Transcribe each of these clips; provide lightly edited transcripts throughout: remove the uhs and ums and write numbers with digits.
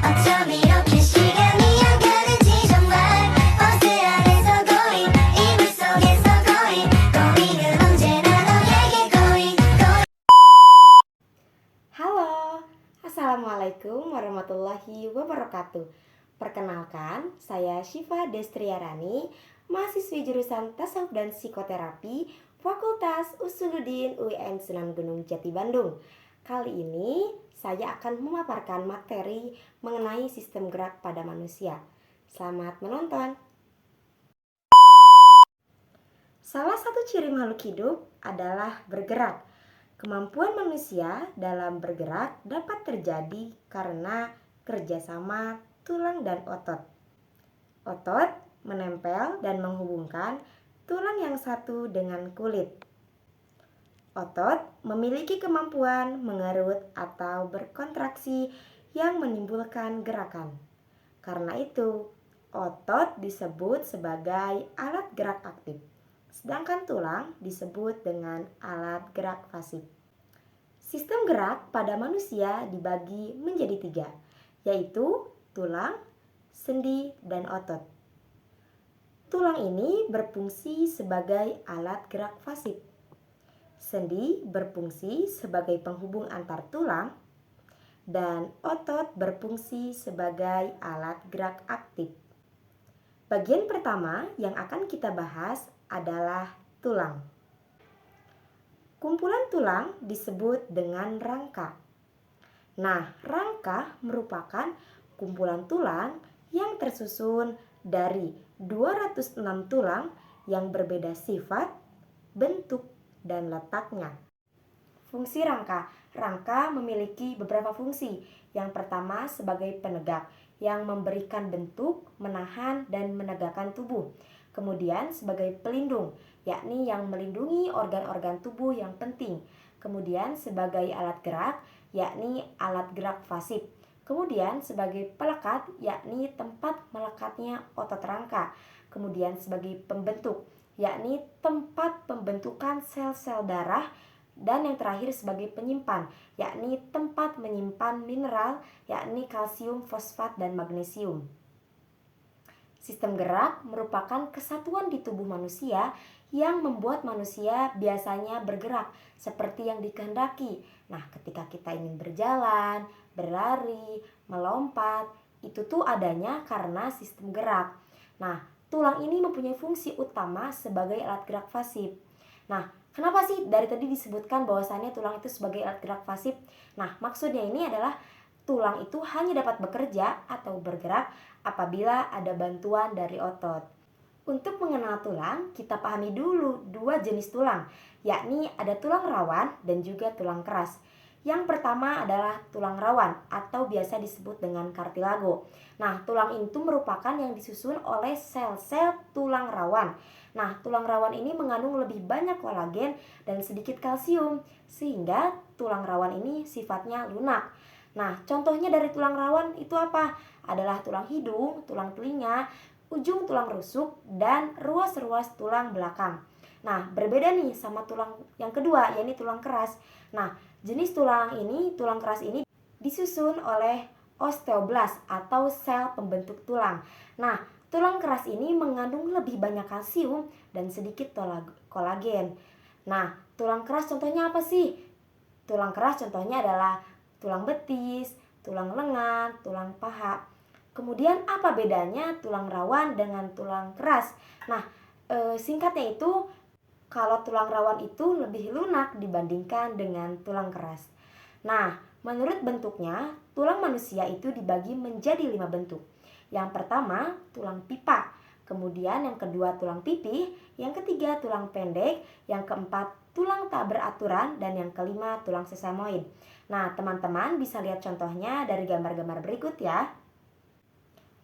어쩜 이렇게 시간이 안 가는지 정말 버스 안에서 고인 이불 속에서 고인 고인은 언제나 너에게 고인 Halo, Assalamualaikum warahmatullahi wabarakatuh. Perkenalkan, saya Syifa Destriarani, mahasiswi jurusan Tasawuf dan Psikoterapi, Fakultas Usuluddin UIN Sunan Gunung Jati Bandung. Kali ini saya akan memaparkan materi mengenai sistem gerak pada manusia. Selamat menonton. Salah satu ciri makhluk hidup adalah bergerak. Kemampuan manusia dalam bergerak dapat terjadi karena kerjasama tulang dan otot. Otot menempel dan menghubungkan tulang yang satu dengan kulit. Otot memiliki kemampuan mengerut atau berkontraksi yang menimbulkan gerakan. Karena itu, otot disebut sebagai alat gerak aktif. Sedangkan tulang disebut dengan alat gerak pasif. Sistem gerak pada manusia dibagi menjadi 3, yaitu tulang, sendi, dan otot. Tulang ini berfungsi sebagai alat gerak pasif. Sendi berfungsi sebagai penghubung antar tulang, dan otot berfungsi sebagai alat gerak aktif. Bagian pertama yang akan kita bahas adalah tulang. Kumpulan tulang disebut dengan rangka. Nah, rangka merupakan kumpulan tulang yang tersusun dari 206 tulang yang berbeda sifat, bentuk, dan letaknya. Fungsi rangka. Rangka memiliki beberapa fungsi. Yang pertama sebagai penegak yang memberikan bentuk, menahan, dan menegakkan tubuh. Kemudian sebagai pelindung, yakni yang melindungi organ-organ tubuh yang penting. Kemudian sebagai alat gerak, yakni alat gerak pasif. Kemudian sebagai pelekat, yakni tempat melekatnya otot rangka. Kemudian sebagai pembentuk, yakni tempat pembentukan sel-sel darah. Dan yang terakhir sebagai penyimpan, yakni tempat menyimpan mineral, yakni kalsium, fosfat, dan magnesium. Sistem gerak merupakan kesatuan di tubuh manusia yang membuat manusia biasanya bergerak seperti yang dikehendaki. Nah, ketika kita ingin berjalan, berlari, melompat, itu tuh adanya karena sistem gerak. Nah, tulang ini mempunyai fungsi utama sebagai alat gerak pasif. Nah, kenapa sih dari tadi disebutkan bahwasannya tulang itu sebagai alat gerak pasif? Nah, maksudnya ini adalah tulang itu hanya dapat bekerja atau bergerak apabila ada bantuan dari otot. Untuk mengenal tulang, kita pahami dulu 2 jenis tulang, yakni ada tulang rawan dan juga tulang keras. Yang pertama adalah tulang rawan atau biasa disebut dengan kartilago. Nah, tulang itu merupakan yang disusun oleh sel-sel tulang rawan. Nah, tulang rawan ini mengandung lebih banyak kolagen dan sedikit kalsium, sehingga tulang rawan ini sifatnya lunak. Nah, contohnya dari tulang rawan itu apa? Adalah tulang hidung, tulang telinga, ujung tulang rusuk, dan ruas-ruas tulang belakang. Nah, berbeda nih sama tulang yang kedua, yakni tulang keras. Nah, jenis tulang keras ini disusun oleh osteoblast atau sel pembentuk tulang. Nah, tulang keras ini mengandung lebih banyak kalsium dan sedikit kolagen. Nah, tulang keras contohnya apa sih? Tulang keras contohnya adalah tulang betis, tulang lengan, tulang paha. Kemudian apa bedanya tulang rawan dengan tulang keras? Nah, singkatnya itu kalau tulang rawan itu lebih lunak dibandingkan dengan tulang keras. Nah, menurut bentuknya, tulang manusia itu dibagi menjadi 5 bentuk. Yang pertama, tulang pipa. Kemudian yang kedua, tulang pipih. Yang ketiga, tulang pendek. Yang keempat, tulang tak beraturan. Dan yang kelima, tulang sesamoid. Nah, teman-teman bisa lihat contohnya dari gambar-gambar berikut ya.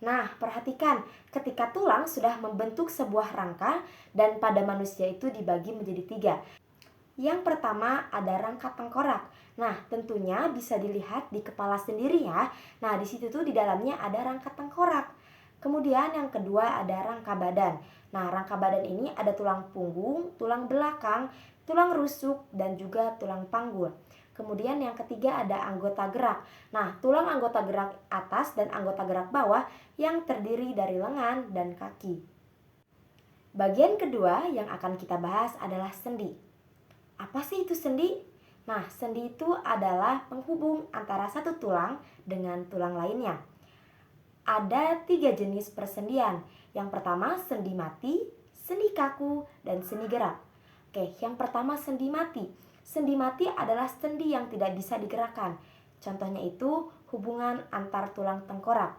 Nah, perhatikan, ketika tulang sudah membentuk sebuah rangka dan pada manusia itu dibagi menjadi 3. Yang pertama ada rangka tengkorak. Nah, tentunya bisa dilihat di kepala sendiri ya. Nah, di situ tuh di dalamnya ada rangka tengkorak. Kemudian yang kedua ada rangka badan. Nah, rangka badan ini ada tulang punggung, tulang belakang, tulang rusuk, dan juga tulang panggul. Kemudian yang ketiga ada anggota gerak. Nah, tulang anggota gerak atas dan anggota gerak bawah yang terdiri dari lengan dan kaki. Bagian kedua yang akan kita bahas adalah sendi. Apa sih itu sendi? Nah, sendi itu adalah penghubung antara satu tulang dengan tulang lainnya. Ada 3 jenis persendian. Yang pertama sendi mati, sendi kaku, dan sendi gerak. Oke, yang pertama sendi mati. Sendi mati adalah sendi yang tidak bisa digerakkan. Contohnya itu hubungan antar tulang tengkorak.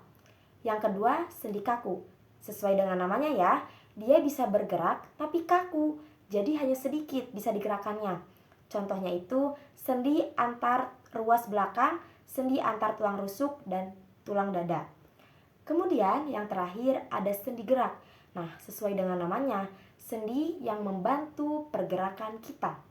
Yang kedua sendi kaku. Sesuai dengan namanya ya, dia bisa bergerak tapi kaku, jadi hanya sedikit bisa digerakkannya. Contohnya itu sendi antar ruas belakang, sendi antar tulang rusuk, dan tulang dada. Kemudian yang terakhir ada sendi gerak. Nah, sesuai dengan namanya, sendi yang membantu pergerakan kita.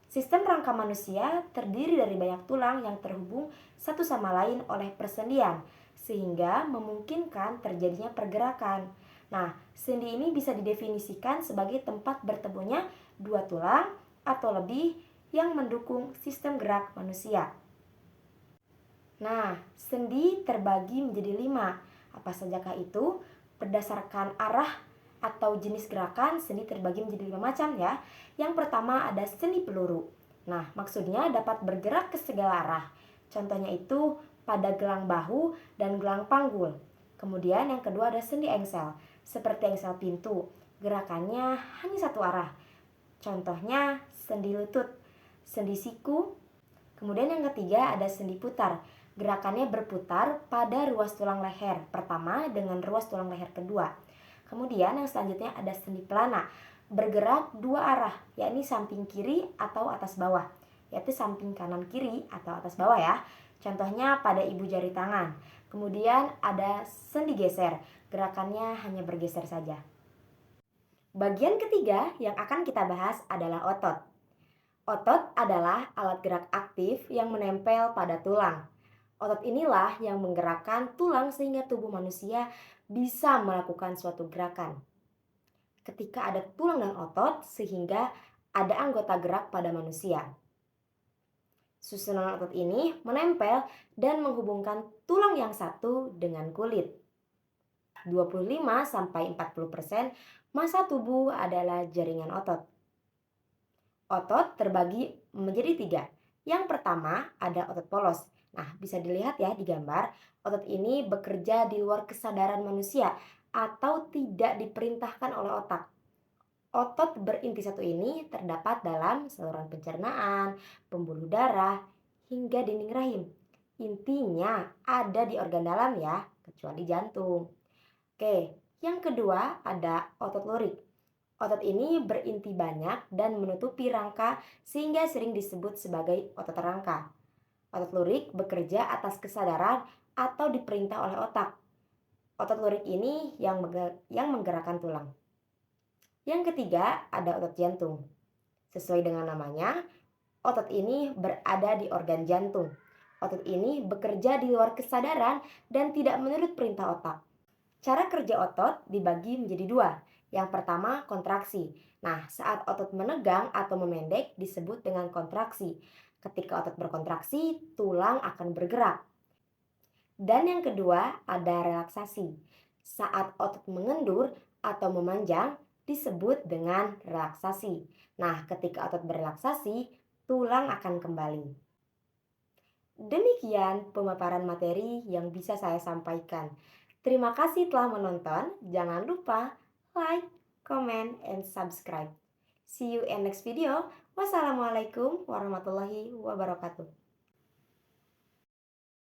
Sistem rangka manusia terdiri dari banyak tulang yang terhubung satu sama lain oleh persendian, sehingga memungkinkan terjadinya pergerakan. Nah, sendi ini bisa didefinisikan sebagai tempat bertemunya dua tulang atau lebih yang mendukung sistem gerak manusia. Nah, sendi terbagi menjadi 5. Apa sajakah itu? Berdasarkan arah atau jenis gerakan, sendi terbagi menjadi 5 macam ya. Yang pertama ada sendi peluru. Nah, maksudnya dapat bergerak ke segala arah. Contohnya itu pada gelang bahu dan gelang panggul. Kemudian yang kedua ada sendi engsel, seperti engsel pintu. Gerakannya hanya satu arah. Contohnya sendi lutut, sendi siku. Kemudian yang ketiga ada sendi putar. Gerakannya berputar pada ruas tulang leher pertama dengan ruas tulang leher kedua. Kemudian yang selanjutnya ada sendi pelana, bergerak dua arah, yakni samping kiri atau atas bawah, yaitu samping kanan kiri atau atas bawah ya. Contohnya pada ibu jari tangan. Kemudian ada sendi geser, gerakannya hanya bergeser saja. Bagian ketiga yang akan kita bahas adalah otot. Otot adalah alat gerak aktif yang menempel pada tulang. Otot inilah yang menggerakkan tulang sehingga tubuh manusia bisa melakukan suatu gerakan. Ketika ada tulang dan otot, sehingga ada anggota gerak pada manusia. Susunan otot ini menempel dan menghubungkan tulang yang satu dengan kulit. 25-40% massa tubuh adalah jaringan otot. Otot terbagi menjadi 3. Yang pertama ada otot polos. Nah, bisa dilihat ya di gambar, otot ini bekerja di luar kesadaran manusia atau tidak diperintahkan oleh otak. Otot berinti satu ini terdapat dalam saluran pencernaan, pembuluh darah, hingga dinding rahim. Intinya ada di organ dalam ya, kecuali jantung. Oke, yang kedua ada otot lurik. Otot ini berinti banyak dan menutupi rangka sehingga sering disebut sebagai otot rangka. Otot lurik bekerja atas kesadaran atau diperintah oleh otak. Otot lurik ini yang menggerakkan tulang. Yang ketiga ada otot jantung. Sesuai dengan namanya, otot ini berada di organ jantung. Otot ini bekerja di luar kesadaran dan tidak menurut perintah otak. Cara kerja otot dibagi menjadi 2. Yang pertama kontraksi. Nah, saat otot menegang atau memendek disebut dengan kontraksi. Ketika otot berkontraksi, tulang akan bergerak. Dan yang kedua ada relaksasi. Saat otot mengendur atau memanjang disebut dengan relaksasi. Nah, ketika otot berelaksasi, tulang akan kembali. Demikian pemaparan materi yang bisa saya sampaikan. Terima kasih telah menonton. Jangan lupa like, comment, and subscribe. See you in next video. Wassalamualaikum warahmatullahi wabarakatuh.